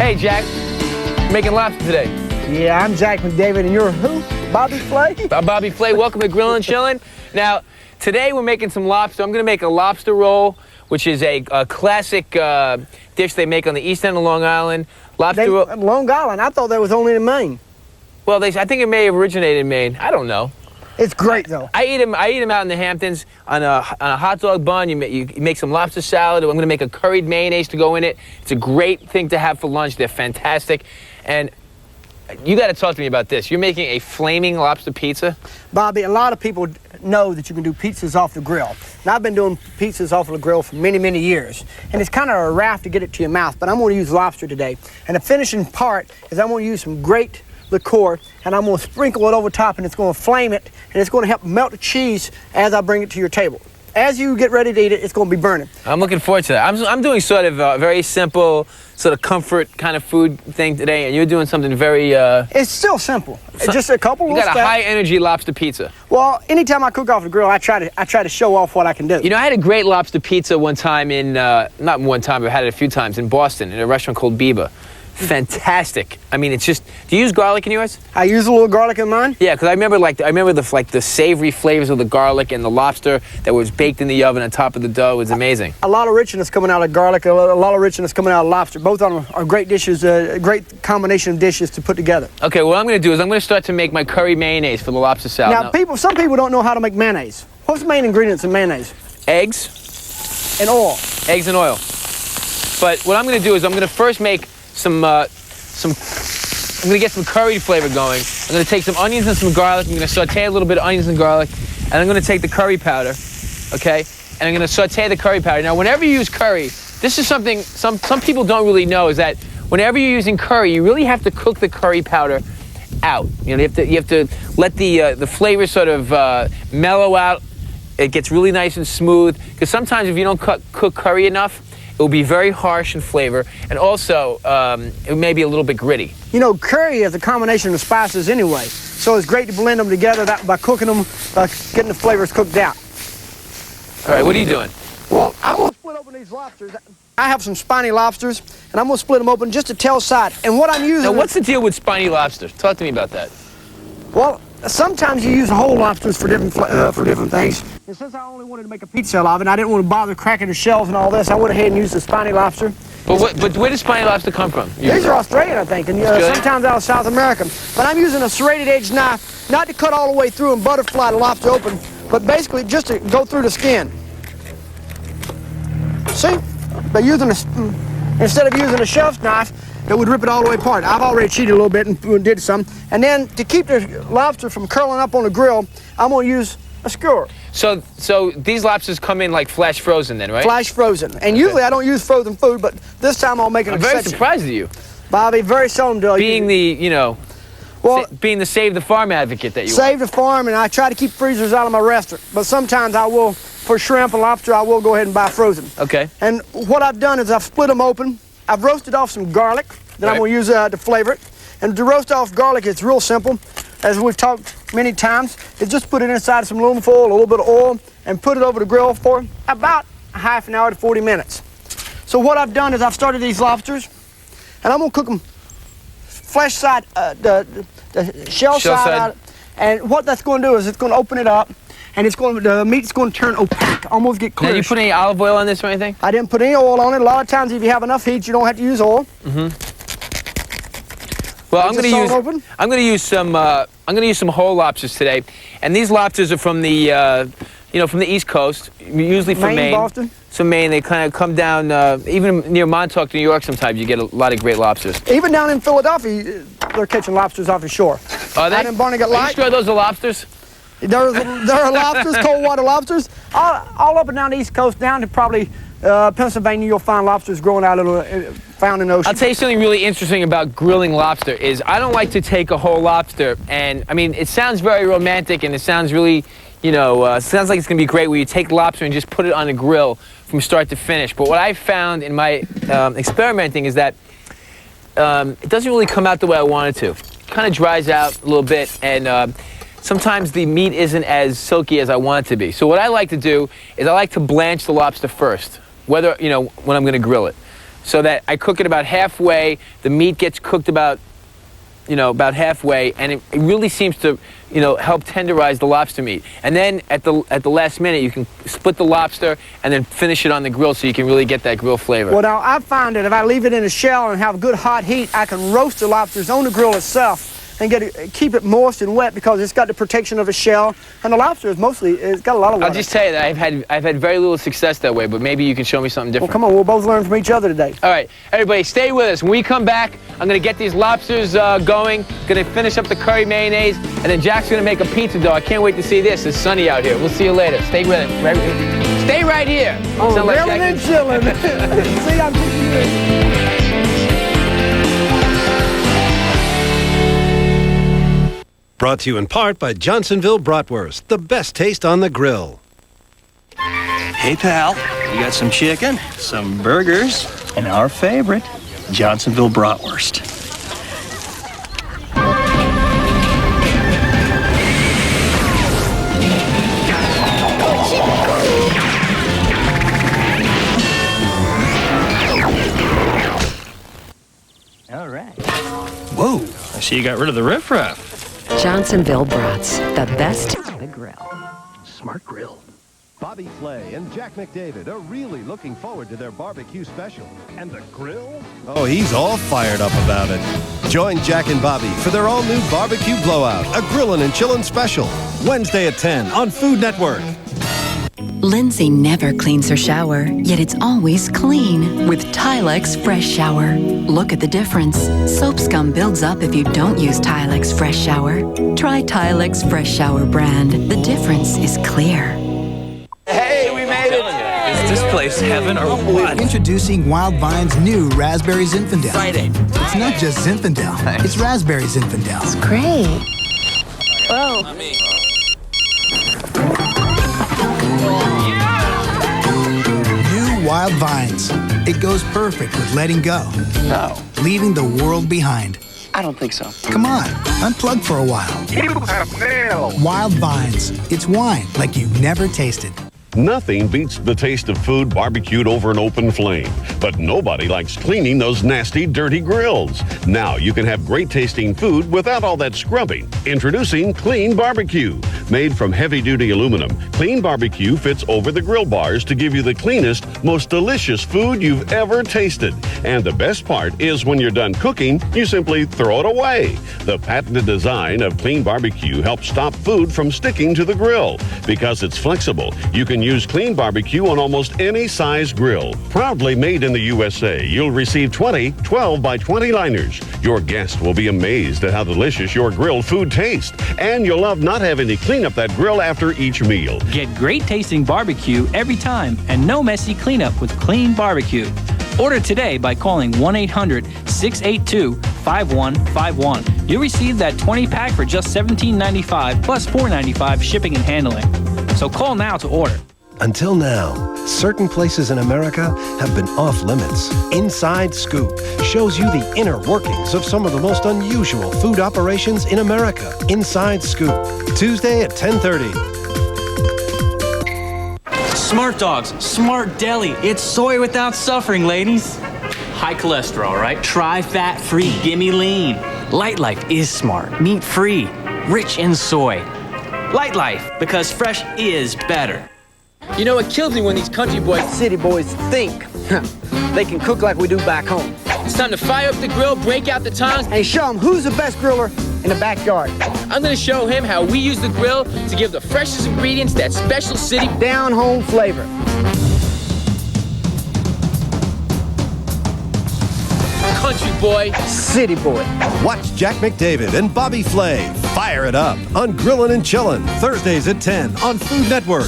Hey, Jack. Making lobster today. Yeah, I'm Jack McDavid, and you're who? Bobby Flay? I'm Bobby Flay. Welcome to Grillin, Chillin. Now, today we're making some lobster. I'm going to make a lobster roll, which is a classic dish they make on the east end of Long Island. Lobster roll. Long Island? I thought that was only in Maine. Well, I think it may have originated in Maine. I don't know. It's great, though. I eat them out in the Hamptons on a hot dog bun. You make some lobster salad. I'm going to make a curried mayonnaise to go in it. It's a great thing to have for lunch. They're fantastic. And you got to talk to me about this. You're making a flaming lobster pizza? Bobby, a lot of people know that you can do pizzas off the grill. And I've been doing pizzas off of the grill for many, many years. And it's kind of a raft to get it to your mouth, but I'm going to use lobster today. And the finishing part is I'm going to use some great liqueur, and I'm going to sprinkle it over top, and it's going to flame it, and it's going to help melt the cheese as I bring it to your table. As you get ready to eat it, it's going to be burning. I'm looking forward to that. I'm doing sort of a very simple, sort of comfort kind of food thing today, and you're doing something very... It's still simple. It's just a couple You little got steps. a high-energy lobster pizza. Well, anytime I cook off the grill, I try to show off what I can do. You know, I had a great lobster pizza one time in, not one time, but I had it a few times in Boston in a restaurant called Biba. Fantastic. I mean, it's just, do you use garlic in yours? I use a little garlic in mine. Yeah, because I remember the savory flavors of the garlic and the lobster that was baked in the oven on top of the dough. It was amazing. A lot of richness coming out of garlic, a lot of richness coming out of lobster. Both of them are great dishes, a great combination of dishes to put together. Okay, what I'm going to do is I'm going to start to make my curry mayonnaise for the lobster salad. Now, some people don't know how to make mayonnaise. What's the main ingredients in mayonnaise? Eggs. And oil. Eggs and oil. But what I'm going to do is I'm going to first make I'm going to get some curry flavor going. I'm going to take some onions and some garlic. I'm going to saute a little bit of onions and garlic. And I'm going to take the curry powder, okay? And I'm going to saute the curry powder. Now, whenever you use curry, this is something some people don't really know, is that whenever you're using curry, you really have to cook the curry powder out. You know, you have to let the flavor sort of mellow out. It gets really nice and smooth. Because sometimes if you don't cook curry enough, it will be very harsh in flavor, and also it may be a little bit gritty. You know, curry is a combination of spices anyway, so it's great to blend them together by cooking them, by getting the flavors cooked out. All right, what are you doing? Well, I'm going to split open these lobsters. I have some spiny lobsters, and I'm going to split them open just to tell side. And what I'm using... Now, what's the deal with spiny lobsters? Talk to me about that. Well, sometimes you use whole lobsters for different things. And since I only wanted to make a pizza out of it, and I didn't want to bother cracking the shells and all this, I went ahead and used the spiny lobster. But where does spiny lobster come from? These are Australian, I think, and sometimes out of South America. But I'm using a serrated edge knife, not to cut all the way through and butterfly the lobster open, but basically just to go through the skin. See? Instead of using a shelf knife, that would rip it all the way apart. I've already cheated a little bit and did some. And then to keep the lobster from curling up on the grill, I'm going to use a skewer. So these lobsters come in like flash frozen then, right? Flash frozen. And usually I don't use frozen food, but this time I'll make an exception. I'm very surprised at you. Bobby, very seldom do I being being the save the farm advocate that you are. Save the farm, and I try to keep freezers out of my restaurant. But sometimes I will, for shrimp and lobster, I will go ahead and buy frozen. Okay. And what I've done is I've split them open. I've roasted off some garlic that I'm going to use to flavor it. And to roast off garlic, it's real simple. As we've talked many times, is just put it inside of some aluminum foil, a little bit of oil, and put it over the grill for about a half an hour to 40 minutes. So what I've done is I've started these lobsters, and I'm going to cook them flesh side, the shell side out. And what that's going to do is it's going to open it up, and the meat's going to turn opaque, almost get clear. Did you put any olive oil on this or anything? I didn't put any oil on it. A lot of times, if you have enough heat, you don't have to use oil. Well, I'm going to use some whole lobsters today, and these lobsters are from the from the East Coast, usually from Maine. Boston. So Maine, they kind of come down even near Montauk, New York. Sometimes you get a lot of great lobsters. Even down in Philadelphia, they're catching lobsters off the shore. Are they? Out in Barnegat Light. Are you sure those are lobsters? There are lobsters, cold water lobsters, all up and down the East Coast, down to probably Pennsylvania. You'll find lobsters growing out found in the ocean. I'll tell you something really interesting about grilling lobster is I don't like to take a whole lobster, and I mean it sounds very romantic and it sounds really, sounds like it's gonna be great where you take lobster and just put it on the grill from start to finish. But what I found in my experimenting is that it doesn't really come out the way I want it to. It kind of dries out a little bit, and sometimes the meat isn't as silky as I want it to be. So what I like to do is I like to blanch the lobster first, when I'm going to grill it. so that I cook it about halfway. The meat gets cooked about, about halfway, and it really seems to, help tenderize the lobster meat. And then at the last minute, you can split the lobster and then finish it on the grill so you can really get that grill flavor. Well, now I find that if I leave it in a shell and have good hot heat, I can roast the lobsters on the grill itself and keep it moist and wet because it's got the protection of a shell. And the lobster is it's got a lot of water. I'll just tell you that I've had very little success that way, but maybe you can show me something different. Well, come on, we'll both learn from each other today. All right, everybody, stay with us. When we come back, I'm gonna get these lobsters going, gonna finish up the curry mayonnaise, and then Jack's gonna make a pizza dough. I can't wait to see this. It's sunny out here. We'll see you later. Stay with us. Stay right here. Oh, Grillin and Chillin. See, I'm teaching you. Brought to you in part by Johnsonville Bratwurst, the best taste on the grill. Hey, pal, we got some chicken, some burgers, and our favorite, Johnsonville Bratwurst. All right. Whoa, I see you got rid of the riffraff. Johnsonville Brats, the best on the grill. Smart grill. Bobby Flay and Jack McDavid are really looking forward to their barbecue special. And the grill? Oh, he's all fired up about it. Join Jack and Bobby for their all-new Barbecue Blowout, a Grillin' and Chillin' special. Wednesday at 10 on Food Network. Lindsay never cleans her shower, yet it's always clean with Tilex Fresh Shower. Look at the difference. Soap scum builds up if you don't use Tilex Fresh Shower. Try Tilex Fresh Shower brand. The difference is clear. Hey, we made it. Is this place heaven or what? Introducing Wild Vine's new Raspberry Zinfandel. Friday. It's not just Zinfandel. Nice. It's Raspberry Zinfandel. It's great. Oh. New Wild Vines. It goes perfect with letting go. No, Leaving the world behind. I don't think so. Come on, unplug for a while. You have nailed. Wild Vines. It's wine like you've never tasted. Nothing beats the taste of food barbecued over an open flame, but nobody likes cleaning those nasty, dirty grills. Now you can have great tasting food without all that scrubbing. Introducing Clean Barbecue. Made from heavy-duty aluminum, Clean Barbecue fits over the grill bars to give you the cleanest, most delicious food you've ever tasted. And the best part is when you're done cooking, you simply throw it away. The patented design of Clean Barbecue helps stop food from sticking to the grill. Because it's flexible, you can use Clean Barbecue on almost any size grill. Proudly made in the USA, you'll receive 20 12 by 20 liners. Your guest will be amazed at how delicious your grilled food tastes. And you'll love not having to clean up that grill after each meal. Get great tasting barbecue every time and no messy cleanup with Clean Barbecue. Order today by calling 1-800-682-5151. You'll receive that 20-pack for just $17.95 plus $4.95 shipping and handling. So call now to order. Until now, certain places in America have been off limits. Inside Scoop shows you the inner workings of some of the most unusual food operations in America. Inside Scoop, Tuesday at 10:30. Smart Dogs, Smart Deli. It's soy without suffering, ladies. High cholesterol, right? Try fat-free. Gimme lean. Light Life is smart. Meat-free. Rich in soy. Light Life, because fresh is better. You know, it kills me when these country boys, City boys think they can cook like we do back home. it's time to fire up the grill, break out the tongs. And show them who's the best griller in the backyard. I'm gonna show him how we use the grill to give the freshest ingredients that special city Down home flavor. country boy. City boy. Watch Jack McDavid and Bobby Flay fire it up on Grillin' and Chillin', Thursdays at 10 on Food Network.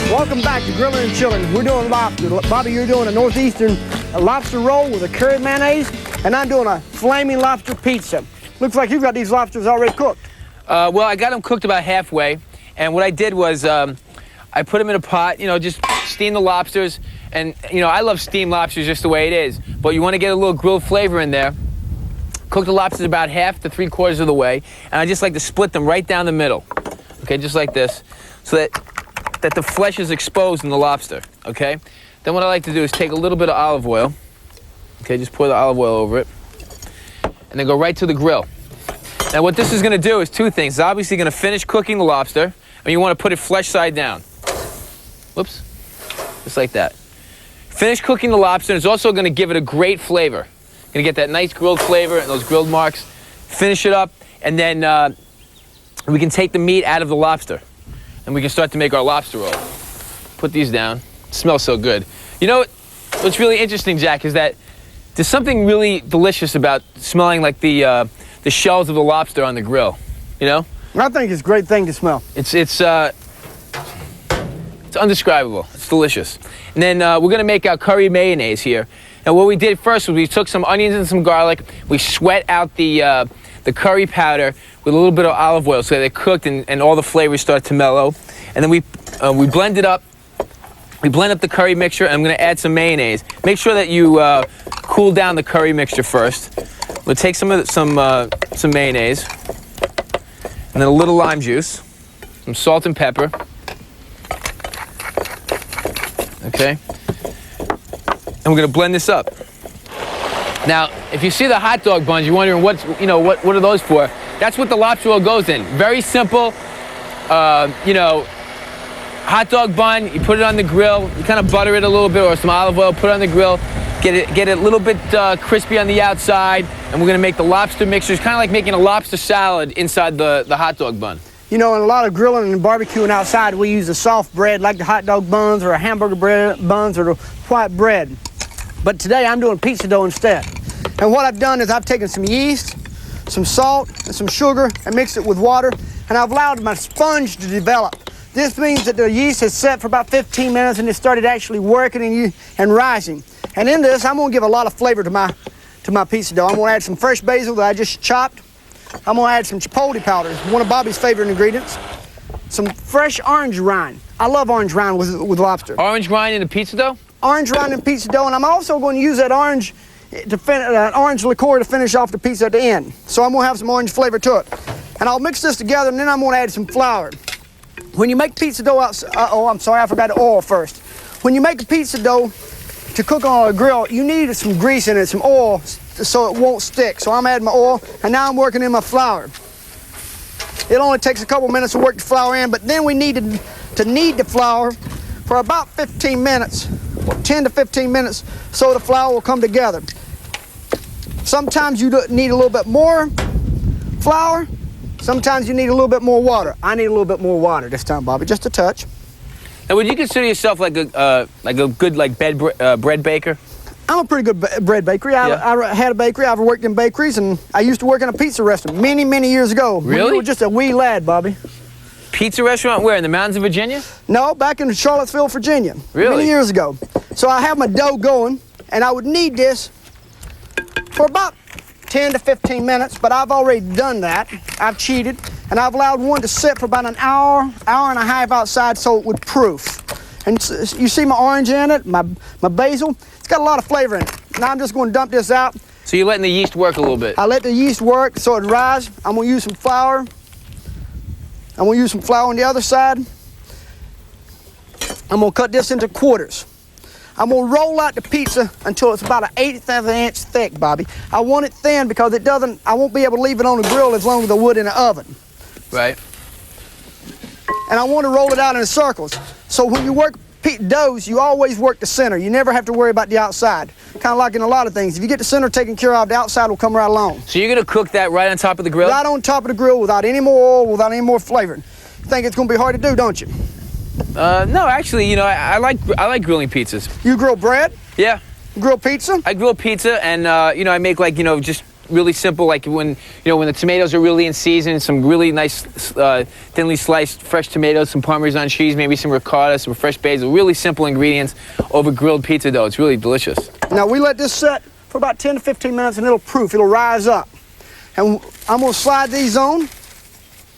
Welcome back to Grillin' and Chillin'. We're doing lobster. Bobby, you're doing a northeastern lobster roll with a curry mayonnaise, and I'm doing a flaming lobster pizza. Looks like you've got these lobsters already cooked. Well, I got them cooked about halfway, and what I did was I put them in a pot, just steam the lobsters, and I love steamed lobsters just the way it is, but you want to get a little grilled flavor in there. Cook the lobsters about half to 3/4 of the way, and I just like to split them right down the middle. okay, just like this, so that the flesh is exposed in the lobster, okay? Then what I like to do is take a little bit of olive oil, okay, just pour the olive oil over it, and then go right to the grill. Now what this is gonna do is two things. It's obviously gonna finish cooking the lobster, and you wanna put it flesh side down. Whoops, just like that. Finish cooking the lobster, and it's also gonna give it a great flavor. Gonna get that nice grilled flavor and those grilled marks. Finish it up, and then we can take the meat out of the lobster, and we can start to make our lobster roll. Put these down. It smells so good. You know what's really interesting, Jack, is that there's something really delicious about smelling like the shells of the lobster on the grill. You know? I think it's a great thing to smell. It's undescribable. It's delicious. And then we're gonna make our curry mayonnaise here. And what we did first was we took some onions and some garlic. We sweat out the curry powder with a little bit of olive oil so that it cooked and all the flavors start to mellow. And then we blend it up. We blend up the curry mixture, and I'm gonna add some mayonnaise. Make sure that you cool down the curry mixture first. We'll take some mayonnaise, and then a little lime juice, some salt and pepper. Okay. And we're gonna blend this up. Now, if you see the hot dog buns, you're wondering what are those for? That's what the lobster roll goes in. Very simple, hot dog bun, you put it on the grill, you kind of butter it a little bit or some olive oil, put it on the grill, get it a little bit crispy on the outside, and we're gonna make the lobster mixture. It's kind of like making a lobster salad inside the hot dog bun. You know, in a lot of grilling and barbecuing outside, we use a soft bread like the hot dog buns or a hamburger bread buns or the white bread. But today I'm doing pizza dough instead. And what I've done is I've taken some yeast, some salt, and some sugar and mixed it with water, and I've allowed my sponge to develop. This means that the yeast has set for about 15 minutes and it started actually working and rising. And in this, I'm gonna give a lot of flavor to my pizza dough. I'm gonna add some fresh basil that I just chopped. I'm gonna add some chipotle powder, one of Bobby's favorite ingredients. Some fresh orange rind. I love orange rind with lobster. Orange rind in the pizza dough? Orange rind in pizza dough, and I'm also going to use that orange liqueur to finish off the pizza at the end. So I'm gonna have some orange flavor to it. And I'll mix this together, and then I'm gonna add some flour. When you make pizza dough I'm sorry, I forgot the oil first. When you make a pizza dough to cook on a grill, you need some grease in it, some oil, so it won't stick. So I'm adding my oil, and now I'm working in my flour. It only takes a couple minutes to work the flour in, but then we need to knead the flour for about 15 minutes, 10 to 15 minutes, so the flour will come together. Sometimes you need a little bit more flour. Sometimes you need a little bit more water. I need a little bit more water this time, Bobby, just a touch. Now, would you consider yourself like a good bread baker? I'm a pretty good bread baker. I had a bakery. I've worked in bakeries, and I used to work in a pizza restaurant many years ago. Really? When you were just a wee lad, Bobby. Pizza restaurant where? In the mountains of Virginia? No, back in Charlottesville, Virginia. Really? Many years ago. So I have my dough going, and I would knead this for about 10 to 15 minutes, but I've already done that. I've cheated, and I've allowed one to sit for about an hour and a half outside so it would proof. And you see my orange in it, my basil. It's got a lot of flavor in it. Now I'm just going to dump this out. So you're letting the yeast work a little bit? I let the yeast work so it rise. I'm going to use some flour. I'm going to use some flour on the other side. I'm going to cut this into quarters. I'm going to roll out the pizza until it's about 1/8 of an inch thick, Bobby. I want it thin because I won't be able to leave it on the grill as long as I would in the oven. Right. And I want to roll it out in circles. So when you work doughs, you always work the center. You never have to worry about the outside. Kind of like in a lot of things. If you get the center taken care of, the outside will come right along. So you're going to cook that right on top of the grill? Right on top of the grill without any more oil, without any more flavor. You think it's going to be hard to do, don't you? No, actually, you know, I like grilling pizzas. You grill bread? Yeah. You grill pizza? I grill pizza, and you know, I make like, you know, just really simple, like when the tomatoes are really in season, some really nice thinly sliced fresh tomatoes, some Parmesan cheese, maybe some ricotta, some fresh basil, really simple ingredients over grilled pizza dough. It's really delicious. Now we let this set for about 10 to 15 minutes and it'll proof, it'll rise up. And I'm gonna slide these on.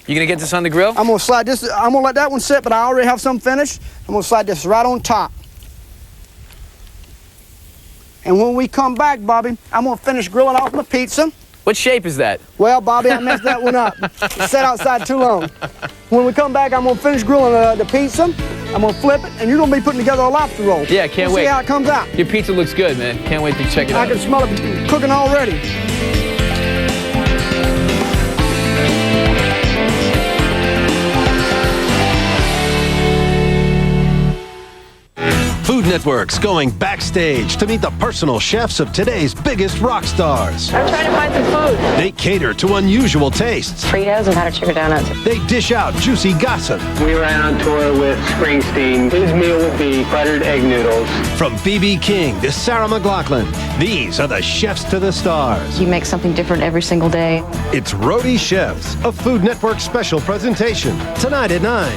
You gonna get this on the grill? I'm gonna slide this, I'm gonna let that one sit, but I already have some finished. I'm gonna slide this right on top. And when we come back, Bobby, I'm gonna finish grilling off my pizza. What shape is that? Well, Bobby, I messed that one up. It sat outside too long. When we come back, I'm gonna finish grilling the pizza. I'm gonna flip it, and you're gonna be putting together a lobster roll. Yeah, can't wait. See how it comes out. Your pizza looks good, man. Can't wait to check it out. I can smell it cooking already. Food Network's going backstage to meet the personal chefs of today's biggest rock stars. I'm trying to find some food. They cater to unusual tastes. Fritos and powdered sugar donuts. They dish out juicy gossip. We ran on tour with Springsteen. His meal would be buttered egg noodles. From B.B. King to Sarah McLachlan, these are the chefs to the stars. You make something different every single day. It's Roadie Chefs, a Food Network special presentation, tonight at 9.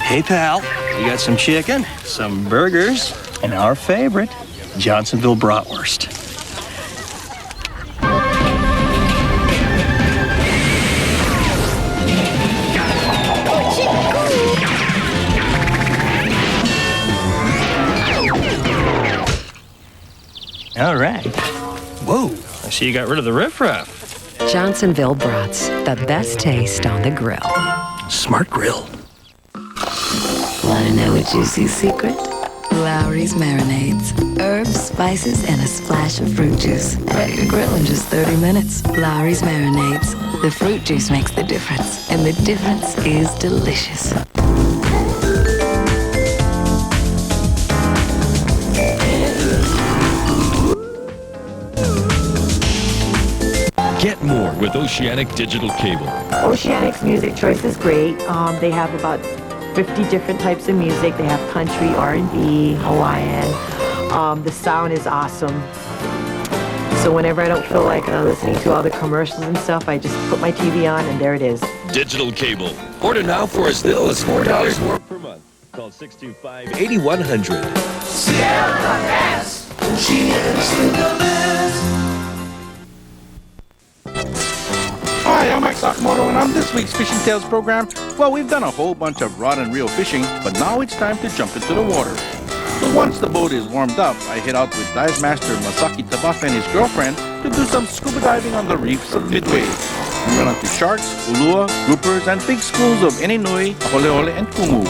Hey, pal, you got some chicken, some burgers, and our favorite, Johnsonville bratwurst. All right. Whoa, I see you got rid of the riffraff. Johnsonville brats, the best taste on the grill. Smart grill. Want to know a juicy secret? Lowry's marinades. Herbs, spices, and a splash of fruit juice. Ready to grill in just 30 minutes. Lowry's marinades. The fruit juice makes the difference, and the difference is delicious. Get more with Oceanic Digital Cable. Oceanic's music choice is great. They have about 50 different types of music. They have country, R&B, Hawaiian. The sound is awesome. So whenever I don't feel like listening to all the commercials and stuff, I just put my TV on and there it is. Digital Cable. Order now for as little as $4 more per month. Call 625-8100. Sierra Bass. She is the best. Hi, I'm Mike Sakamoto, and on this week's Fishing Tales program, well, we've done a whole bunch of rod and reel fishing, but now it's time to jump into the water. So once the boat is warmed up, I head out with dive master Masaki Tabaf and his girlfriend to do some scuba diving on the reefs of Midway. We run into sharks, ulua, groupers, and big schools of eninui, aholeole, and kumu.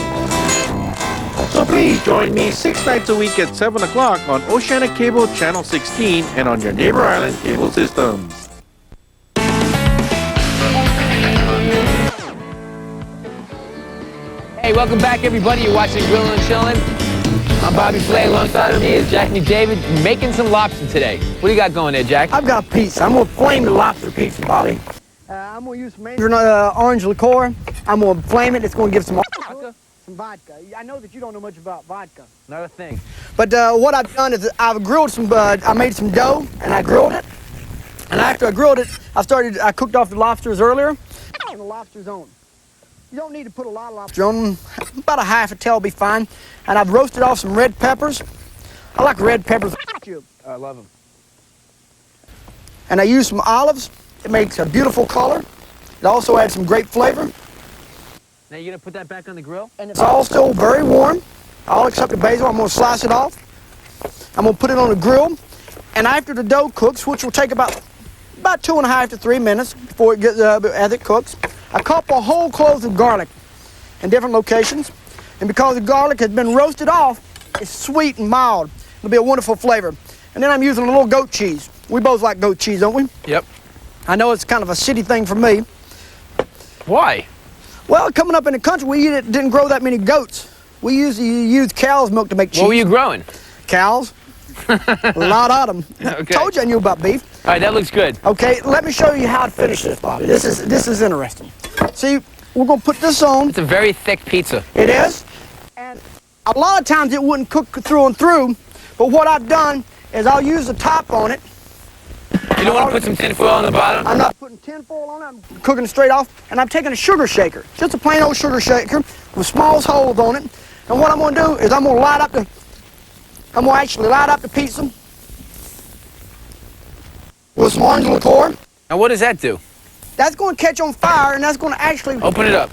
So please join me 6 nights a week at 7 o'clock on Oceanic Cable Channel 16 and on your neighbor island cable systems. Hey, welcome back, everybody. You're watching Grillin and Chillin. I'm Bobby Flay. Alongside of me is Jack McDavid, making some lobster today. What do you got going there, Jack? I've got a pizza. I'm going to flame the lobster pizza, Bobby. I'm going to use some orange liqueur. I'm going to flame it. It's going to give some vodka. I know that you don't know much about vodka. Not a thing. But what I've done is I've grilled some, I made some dough, and I grilled it. And after I grilled it, I cooked off the lobsters earlier. And the lobsters on. You don't need to put a lot of lobster on them. About a half a tail will be fine. And I've roasted off some red peppers. I like red peppers. I love them. And I used some olives. It makes a beautiful color. It also adds some great flavor. Now you're going to put that back on the grill? And it's all still very warm. All except the basil. I'm going to slice it off. I'm going to put it on the grill. And after the dough cooks, which will take about 2.5 to 3 minutes before it gets, as it cooks, a couple whole cloves of garlic in different locations. And because the garlic has been roasted off, it's sweet and mild. It'll be a wonderful flavor. And then I'm using a little goat cheese. We both like goat cheese, don't we? Yep. I know it's kind of a city thing for me. Why? Well, coming up in the country, we didn't grow that many goats. We usually use cow's milk to make cheese. What were you growing? Cows. A lot of them. Okay. Told you I knew about beef. All right, that looks good. Okay, let me show you how to finish this, Bobby. This is interesting. See, we're going to put this on. It's a very thick pizza. It is. And a lot of times it wouldn't cook through and through, but what I've done is I'll use the top on it. You don't want to put some tin foil on the bottom? I'm not putting tin foil on it. I'm cooking it straight off. And I'm taking a sugar shaker, just a plain old sugar shaker with small holes on it. And what I'm going to do is I'm going to actually light up the pizza with some orange liqueur. Now what does that do? That's going to catch on fire, and that's going to actually... Open it up.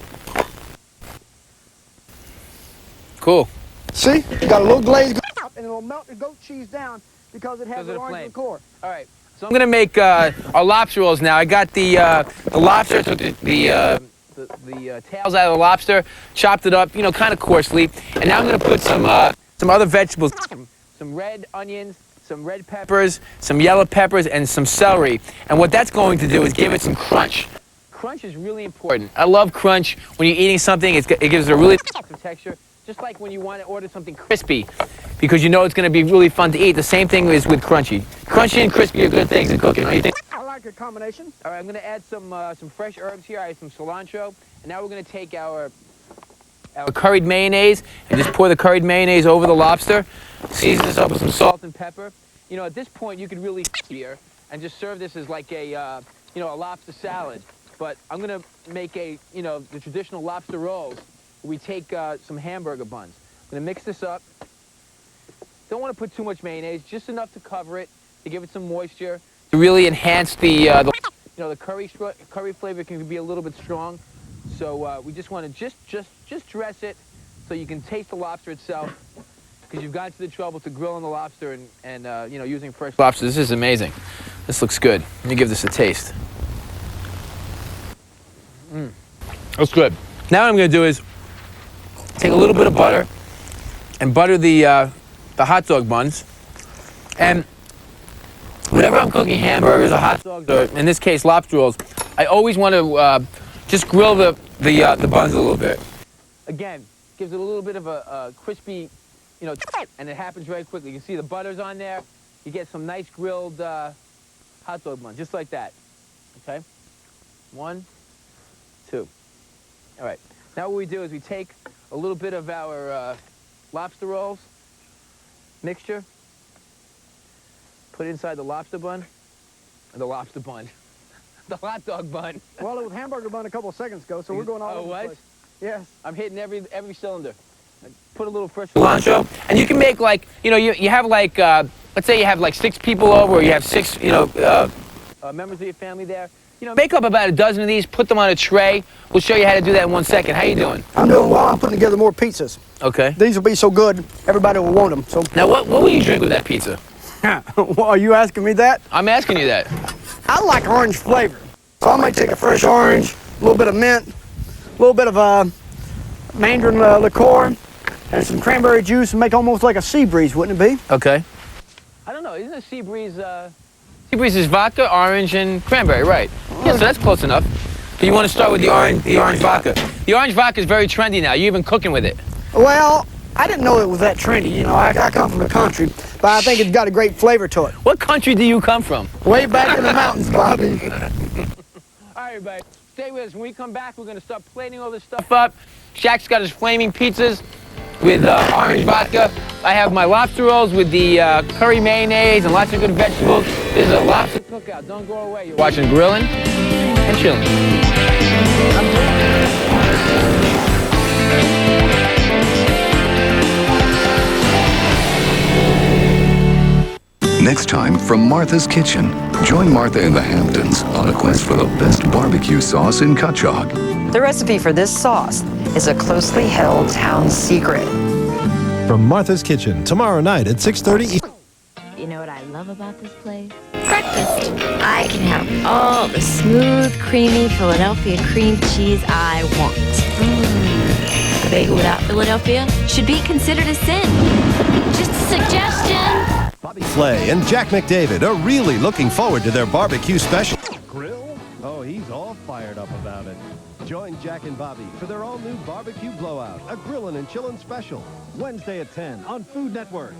Cool. See? You got a little glaze going up, and it'll melt the goat cheese down because it has Because of a the larger flame. core. All right. So I'm gonna make our lobster rolls now. I got the lobster, took the tails out of the lobster, chopped it up, kind of coarsely, and now I'm gonna put some other vegetables, some red onions, some red peppers, some yellow peppers, and some celery. And what that's going to do is give it some crunch. Crunch is really important. I love crunch. When you're eating something, it gives it a really texture, just like when you want to order something crispy, because you know it's going to be really fun to eat. The same thing is with crunchy. Crunchy and crispy are good things in cooking. What do you think? I like a combination. All right, I'm going to add some fresh herbs here. I have some cilantro, and now we're going to take our curried mayonnaise and just pour the curried mayonnaise over the lobster. Season this up with some salt and pepper. At this point, you could really here and just serve this as like a lobster salad. But I'm going to make the traditional lobster rolls. We take some hamburger buns. I'm going to mix this up. Don't want to put too much mayonnaise, just enough to cover it, to give it some moisture, to really enhance the curry flavor can be a little bit strong. So we just want to just dress it so you can taste the lobster itself, because you've gone to the trouble to grill on the lobster and using fresh lobster. This is amazing. This looks good. Let me give this a taste. That's good. Now what I'm going to do is take a little bit of butter and butter the hot dog buns. And whenever I'm cooking hamburgers or hot dogs, or in this case lobster rolls, I always want to just grill the buns a little bit. Again, gives it a little bit of a crispy, and it happens very quickly. You can see the butter's on there. You get some nice grilled hot dog buns, just like that. Okay? 1, 2. All right. Now what we do is we take a little bit of our lobster rolls mixture, put it inside the lobster bun, the hot dog bun. Well, it was hamburger bun a couple of seconds ago, so we're going all over the place. Yes. I'm hitting every cylinder. I put a little fresh cilantro, and you can make like, you have like, let's say you have like 6 people over, or you have 6, members of your family there. Make up about a dozen of these, put them on a tray. We'll show you how to do that in 1 second. How you doing? I'm doing well. I'm putting together more pizzas. Okay. These will be so good, everybody will want them. So now, what will you drink with that pizza? Well, are you asking me that? I'm asking you that. I like orange flavor, so I might take a fresh orange, a little bit of mint, a little bit of mandarin liqueur, and some cranberry juice, and make almost like a sea breeze, wouldn't it be? Okay. I don't know. Isn't a sea breeze? Sea breeze is vodka, orange, and cranberry, right? Yeah, so that's close enough. But you want to start with the orange vodka. The orange vodka is very trendy now. You've been cooking with it. Well, I didn't know it was that trendy. I come from the country, but I think it's got a great flavor to it. What country do you come from? Way back in the mountains, Bobby. All right, everybody. Stay with us. When we come back, we're going to start plating all this stuff up. Shaq's got his flaming pizzas with orange vodka. I have my lobster rolls with the curry mayonnaise and lots of good vegetables. This is a lobster cookout. Don't go away. You're watching Grillin' and Chillin'. Next time from Martha's Kitchen, join Martha in the Hamptons on a quest for the best barbecue sauce in Cutchogue. The recipe for this sauce is a closely held town secret. From Martha's Kitchen, tomorrow night at 6:30. You know what I love about this place? Breakfast. I can have all the smooth, creamy Philadelphia cream cheese I want. A bagel without Philadelphia should be considered a sin. Just a suggestion. Bobby Flay and Jack McDavid are really looking forward to their barbecue special. Grill? Oh, he's all fired up about it. Join Jack and Bobby for their all-new Barbecue Blowout, a Grillin' and Chillin' special. Wednesday at 10 on Food Network.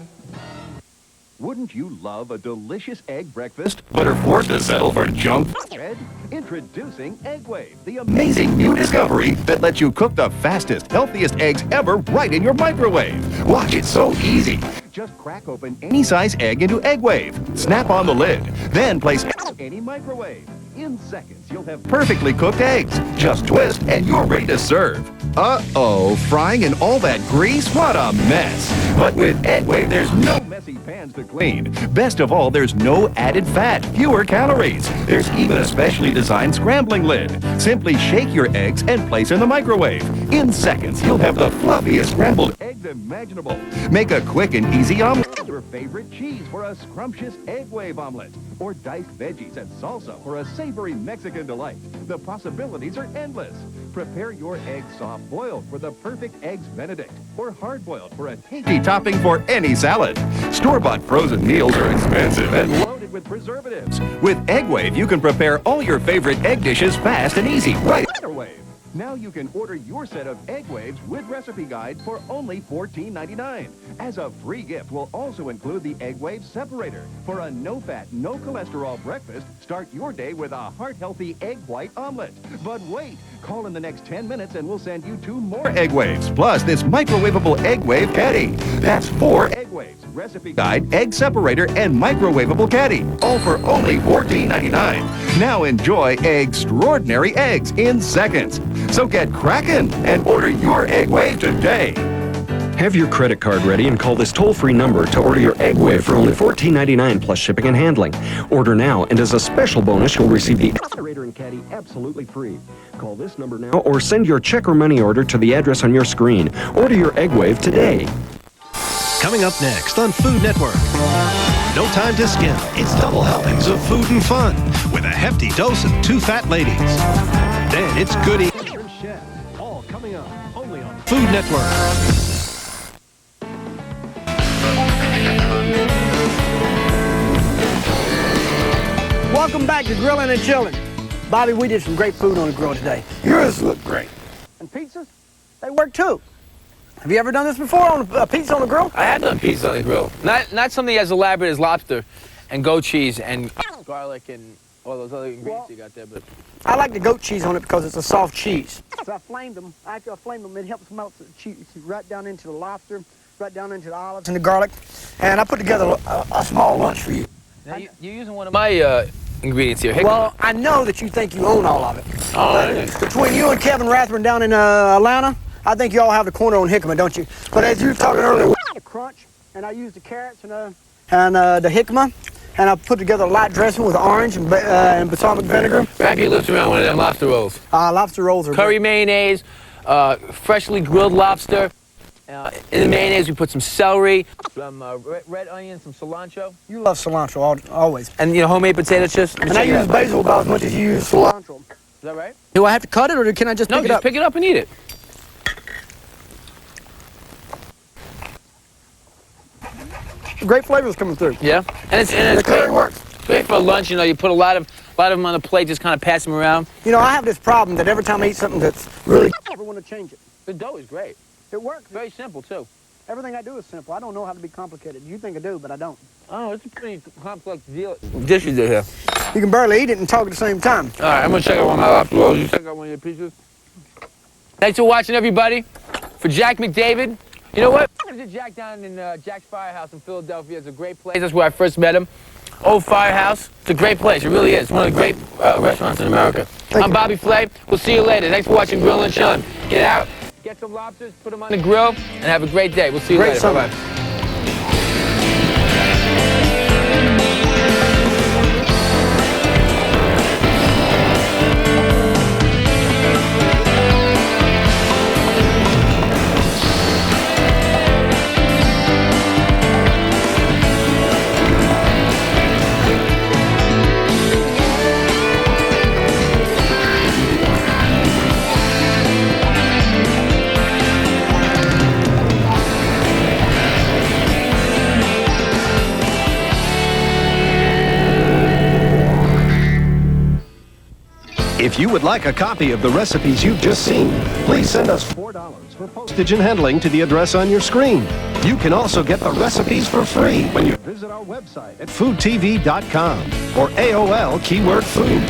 Wouldn't you love a delicious egg breakfast, but are forced to settle for junk bread? Introducing Egg Wave, the amazing new discovery that lets you cook the fastest, healthiest eggs ever right in your microwave. Watch, it's so easy. Just crack open any size egg into Egg Wave, snap on the lid, then place any microwave. In seconds, you'll have perfectly cooked eggs. Just twist and you're ready to serve. Uh-oh, frying in all that grease? What a mess. But with Egg Wave, there's no messy pans to clean. Best of all, there's no added fat, fewer calories. There's even a specially designed scrambling lid. Simply shake your eggs and place in the microwave. In seconds, you'll have the fluffiest scrambled egg eggs imaginable. Make a quick and easy omelet. Your favorite cheese for a scrumptious egg wave omelet. Or diced veggies and salsa for a savory Mexican delight. The possibilities are endless. Prepare your egg soft boiled for the perfect eggs Benedict. Or hard boiled for a tasty topping for any salad. Store-bought frozen meals are expensive and loaded with preservatives. With Egg Wave, you can prepare all your favorite egg dishes fast and easy. Right. Wave. Now you can order your set of Egg Waves with recipe guides for only $14.99. As a free gift, we'll also include the Egg Wave separator. For a no-fat, no-cholesterol breakfast, start your day with a heart-healthy egg white omelet. But wait, call in the next 10 minutes and we'll send you 2 more Egg Waves, plus this microwavable Egg Wave caddy. That's 4 Egg Waves, recipe guide, egg separator, and microwavable caddy, all for only $14.99. Now enjoy extraordinary eggs in seconds. So get cracking and order your Egg Wave today. Have your credit card ready and call this toll-free number to order your Egg Wave for only $14.99 plus shipping and handling. Order now, and as a special bonus, you'll receive the separator and caddy absolutely free. Call this number now or send your check or money order to the address on your screen. Order your Egg Wave today. Coming up next on Food Network. No time to skim. It's double helpings of food and fun with a hefty dose of 2 fat ladies. Then it's good eating. Chef, all coming up only on Food Network. Welcome back to Grillin' and Chillin'. Bobby, we did some great food on the grill today. Yours look great. And pizzas, they work too. Have you ever done this before on a pizza on the grill? I have done pizza on the grill. Not something as elaborate as lobster and goat cheese and garlic and all those other ingredients you got there, but I like the goat cheese on it because it's a soft cheese. So I flamed them. After I flamed them, it helps melt the cheese right down into the lobster, right down into the olives and the garlic. And I put together a small lunch for you. Now, you're using one of my ingredients here. Well, I know that you think you own all of it. Oh, between you and Kevin Rathburn down in Atlanta, I think you all have the corner on Hickman, don't you? But as you were talking earlier, crunch, and I used the carrots and the jicama, and I put together a light dressing with orange and balsamic vinegar. Wrap your lips around one of them lobster rolls. Lobster rolls are curry great. mayonnaise, freshly grilled lobster. In the mayonnaise, we put some celery, some red onion, some cilantro. You love cilantro always. And homemade potato chips. And I use basil about as much as you use cilantro. Is that right? Do I have to cut it, or can I just pick it up? No, just pick it up and eat it. Great flavors coming through. Yeah, and it's great. Works. Great for lunch. You put a lot of them on the plate, just kind of pass them around. I have this problem that every time I eat something that's really, I never want to change it. The dough is great. It works. Very simple too. Everything I do is simple. I don't know how to be complicated. You think I do, but I don't. Oh, it's a pretty complex dish you do here. You can barely eat it and talk at the same time. All right, I'm gonna check out one of my lobster rolls. You check out one of your pieces. Thanks for watching, everybody. For Jack McDavid. You know what? I visit Jack down in Jack's Firehouse in Philadelphia. It's a great place. That's where I first met him. Old Firehouse. It's a great place. It really is. It's one of the great restaurants in America. I'm Bobby Flay. We'll see you later. Thanks for watching Grillin' and Chillin'. Get out, get some lobsters, put them on the grill, and have a great day. We'll see you later. Bye-bye. If you would like a copy of the recipes you've just seen, please send us $4 for postage and handling to the address on your screen. You can also get the recipes for free when you visit our website at foodtv.com or AOL keyword food.